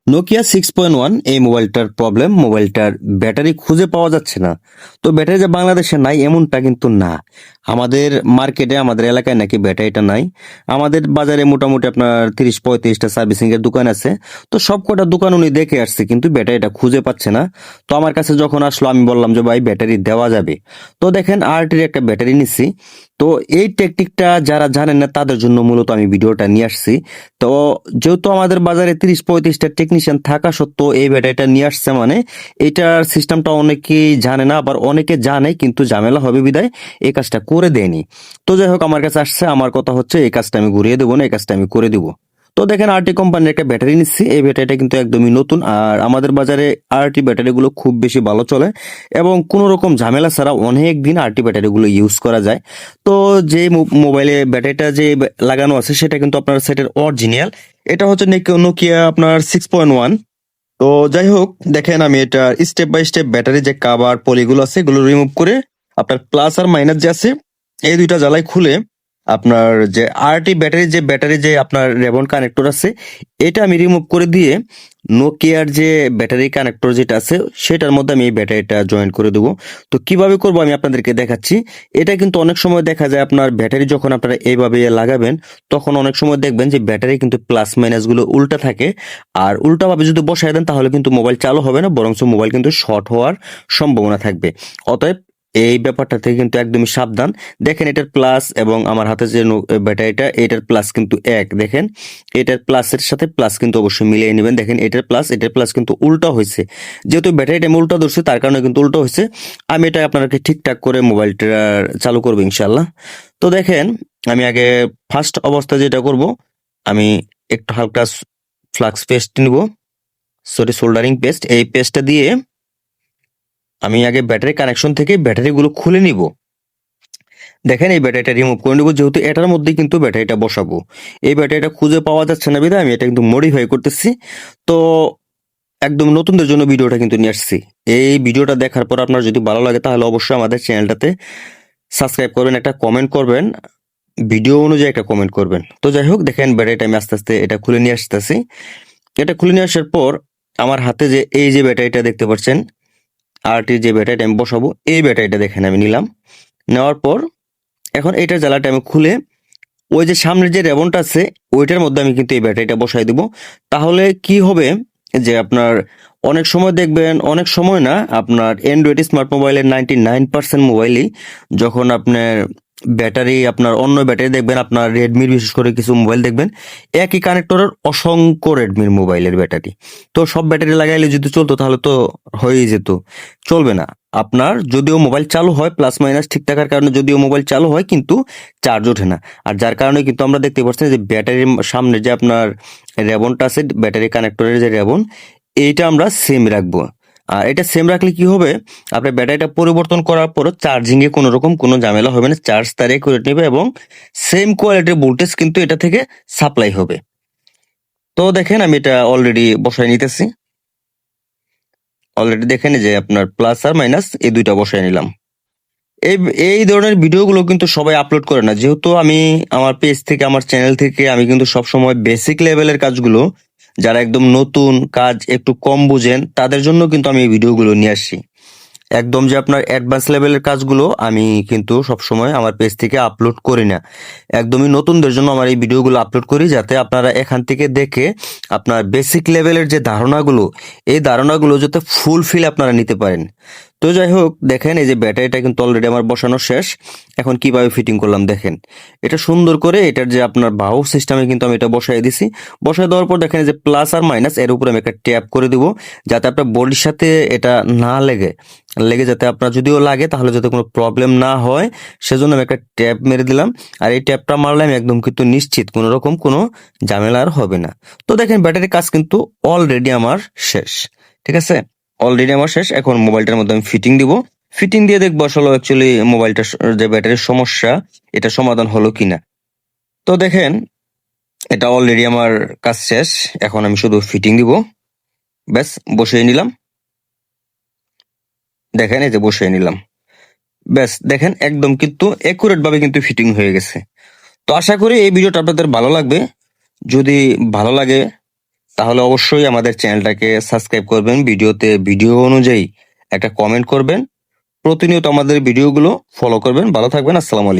Nokia 6.1 এই মোবাইলটার problem, মোবাইলটার ব্যাটারি খুঁজে পাওয়া যাচ্ছে না। তো ব্যাটারি যে বাংলাদেশে নাই এমনটা কিন্তু না। আমাদের মার্কেটে, আমাদের এলাকায় নাকি ব্যাটারিটা নাই। আমাদের বাজারে মোটামুটি আপনার 30-35টা সার্ভিসিং এর দোকান আছে। তো সব কটা দোকান উনি দেখে আসছে কিন্তু ব্যাটারিটা খুঁজে পাচ্ছে না। তো আমার কাছে যখন আসলো আমি বললাম যে ভাই ব্যাটারি দেওয়া যাবে। তো দেখেন আরটির একটা ব্যাটারি নিচ্ছি। তো এই টেকনিকটা যারা জানেন না তাদের জন্য মূলত আমি ভিডিওটা নিয়ে আসছি। তো যেহেতু আমাদের বাজারে 30-35টা টেকনিশিয়ান থাকা সত্ত্বেও এই ব্যাটারিটা নিয়ে আসছে, মানে এটার সিস্টেমটা অনেকেই জানে না, আবার অনেকে জানে কিন্তু ঝামেলা হবে বিধায় এই কাজটা করে দেয়নি। তো যাই হোক আমার কাছে আসছে, আমার কথা হচ্ছে এই কাজটা আমি ঘুরিয়ে দেবো না, এই কাজটা আমি করে দিব। তো দেখেন আরটি কোম্পানির একটা ব্যাটারি নিচ্ছি। এই ব্যাটারিটা কিন্তু একদমই নতুন, আর আমাদের বাজারে আরটি ব্যাটারিগুলো খুব বেশি ভালো চলে এবং কোনো রকম ঝামেলা ছাড়া অনেক দিন আরটি ব্যাটারিগুলো ইউজ করা যায়। তো যে মোবাইলে ব্যাটারিটা যে লাগানো আছে সেটা কিন্তু আপনার সেটের অরিজিনাল। এটা হচ্ছে নোকিয়া আপনার 6.1। তো যাই হোক দেখেন আমি এটা স্টেপ বাই স্টেপ ব্যাটারি যে কাভার পলিগুলো আছে এগুলো রিমুভ করে আপনার প্লাস আর মাইনাস যে আছে এই দুইটা জ্বালাই খুলে আপনার যে আরটি ব্যাটারি যে আপনার রেবন কানেক্টর আছে এটা আমি রিমুভ করে দিয়ে নোকিয়ার যে ব্যাটারি কানেক্টর যেটা আছে সেটার মধ্যে আমি এই ব্যাটারিটা জয়েন করে দেবো। তো কিভাবে করবো আমি আপনাদেরকে দেখাচ্ছি। এটা কিন্তু অনেক সময় দেখা যায় আপনার ব্যাটারি যখন আপনারা এইভাবে লাগাবেন তখন অনেক সময় দেখবেন যে ব্যাটারি কিন্তু প্লাস মাইনাস গুলো উল্টা থাকে। আর উল্টাভাবে যদি বসায় দেন তাহলে কিন্তু মোবাইল চালু হবে না, বরং মোবাইল কিন্তু শর্ট হওয়ার সম্ভাবনা থাকবে। অতএব এই ব্যাপারটা থেকে কিন্তু একদমই সাবধান। দেখেন এটার প্লাস এবং আমার হাতে যে ব্যাটারিটা এটার প্লাস কিন্তু এক। দেখেন এটার প্লাসের সাথে প্লাস কিন্তু অবশ্যই মিলিয়ে নেবেন। দেখেন এটার প্লাস কিন্তু উল্টা হয়েছে, যেহেতু ব্যাটারিটা আমি উল্টা ধরছি তার কারণে কিন্তু উল্টা হয়েছে। আমি এটা আপনাদেরকে ঠিকঠাক করে মোবাইলটা চালু করবো ইনশাল্লাহ। তো দেখেন আমি আগে ফার্স্ট অবস্থা যেটা করব, আমি একটু হালকা ফ্লাক্স পেস্ট নিব, সরি সোল্ডারিং পেস্ট। এই পেস্টটা দিয়ে আমি আগে ব্যাটারি কানেকশন থেকে ব্যাটারিগুলো খুলে নিব। দেখেন এই ব্যাটারিটা রিমুভ করে নেব, যেহেতু এটার মধ্যে কিন্তু ব্যাটারিটা বসাবো। এই ব্যাটারিটা খুঁজে পাওয়া যাচ্ছে না বিধায় আমি এটা কিন্তু মডিফাই করতেছি। তো একদম নতুনদের জন্য ভিডিওটা কিন্তু নিয়ে আসছি। এই ভিডিওটা দেখার পর আপনার যদি ভালো লাগে তাহলে অবশ্যই আমাদের চ্যানেলটাতে সাবস্ক্রাইব করবেন, একটা কমেন্ট করবেন, ভিডিও অনুযায়ী একটা কমেন্ট করবেন। তো যাই হোক দেখেন ব্যাটারিটা আমি আস্তে আস্তে এটা খুলে নিয়ে আসতেছি। এটা খুলে নিয়ে আসার পর আমার হাতে যে এই যে ব্যাটারিটা দেখতে পাচ্ছেন, আরটির যে ব্যাটারিটা আমি বসাবো এই ব্যাটারিটা দেখেন আমি নিলাম। নেওয়ার পর এখন এইটার জ্বালাটা আমি খুলে ওই যে সামনের যে রেবনটা আছে ওইটার মধ্যে আমি কিন্তু এই ব্যাটারিটা বসাই দিব। তাহলে কি হবে যে আপনার অনেক সময় দেখবেন, অনেক সময় না, আপনার অ্যান্ড্রয়েড স্মার্ট মোবাইলের 99% মোবাইলই যখন আপনার ব্যাটারি, আপনার অন্য ব্যাটারি দেখবেন, আপনার রেডমির বিশেষ করে কিছু মোবাইল দেখবেন একই কানেক্টরের অসংখ্য রেডমির মোবাইলের ব্যাটারি। তো সব ব্যাটারি লাগাইলে যদি চলতো তাহলে তো হয়েই যেত, চলবে না। আপনার যদিও মোবাইল চালু হয় প্লাস মাইনাস ঠিক থাকার কারণে যদিও মোবাইল চালু হয় কিন্তু চার্জ ওঠে না। আর যার কারণে কিন্তু আমরা দেখতে পাচ্ছি যে ব্যাটারির সামনে যে আপনার রেবনটা আছে, ব্যাটারি কানেক্টরের যে রেবন, এইটা আমরা সেম রাখবো। আর এটা সেম রাখলে কি হবে, আপনার ব্যাটারিটা পরিবর্তন করার পর চার্জিং এ কোনো রকম কোনো ঝামেলা হবে না, চার্জ তার করে নেবে এবং সেম কোয়ালিটির ভোল্টেজ কিন্তু এটা থেকে সাপ্লাই হবে। তো দেখেন আমি এটা অলরেডি বসায় নিতেছি। অলরেডি দেখেন যে আপনার প্লাস আর মাইনাস এই দুইটা বসায় নিলাম। এই এই ধরনের ভিডিওগুলো কিন্তু সবাই আপলোড করে না, যেহেতু আমি আমার পেজ থেকে, আমার চ্যানেল থেকে আমি কিন্তু সবসময় বেসিক লেভেলের কাজগুলো, যারা একদম নতুন কাজ একটু কম বুঝেন তাদের জন্য কিন্তু আমি এই ভিডিওগুলো নিয়ে আসি। একদম যে আপনার অ্যাডভান্স লেভেলের কাজগুলো আমি কিন্তু সবসময় আমার পেজ থেকে আপলোড করি না। একদমই নতুনদের জন্য আমার এই ভিডিওগুলো আপলোড করি, যাতে আপনারা এখান থেকে দেখে আপনার বেসিক লেভেলের যে ধারণাগুলো, এই ধারণাগুলো যাতে ফুলফিল আপনারা নিতে পারেন। তো যাই হোক দেখেন এই যে ব্যাটারিটা কিন্তু অলরেডি আমার বসানো শেষ। এখন কিভাবে ফিটিং করলাম দেখেন, এটা সুন্দর করে এটার যে আপনার বাহু সিস্টেমে কিন্তু আমি এটা বসাই দিছি। বসাই দেওয়ার পর দেখেন যে প্লাস আর মাইনাস এর উপরে আমি একটা ট্যাপ করে দিব, যাতে আপনার বডির সাথে এটা না লেগে যাতে আপনার যদিও লাগে তাহলে যাতে কোনো প্রবলেম না হয়, সেজন্য আমি একটা ট্যাপ মেরে দিলাম। আর এই ট্যাপটা মারলে আমি একদম কিন্তু নিশ্চিত কোনো রকম কোনো ঝামেলা আর হবে না। তো দেখেন ব্যাটারির কাজ কিন্তু অলরেডি আমার শেষ, ঠিক আছে, অলরেডি আমার শেষ। এখন মোবাইলটার মধ্যে আমি ফিটিং দিব, ফিটিং দিয়ে দেখবো আসলে অ্যাকচুয়ালি মোবাইলটার যে ব্যাটারির সমস্যা এটা সমাধান হলো কিনা। তো দেখেন এটা অলরেডি আমার কাজ শেষ, এখন আমি শুধু ফিটিং দিব, ব্যাস বসিয়ে নিলাম। দেখেন এই যে বসিয়ে নিলাম, ব্যাস দেখেন একদম কিন্তু একুরেট ভাবে কিন্তু ফিটিং হয়ে গেছে। তো আশা করি এই ভিডিওটা আপনাদের ভালো লাগবে। যদি ভালো লাগে তাহলে অবশ্যই আমাদের চ্যানেলটাকে সাবস্ক্রাইব করবেন, ভিডিও অনুযায়ী একটা কমেন্ট করবেন, প্রতিনিয়ত আমাদের ভিডিওগুলো ফলো করবেন। ভালো থাকবেন। আসসালামু আলাইকুম।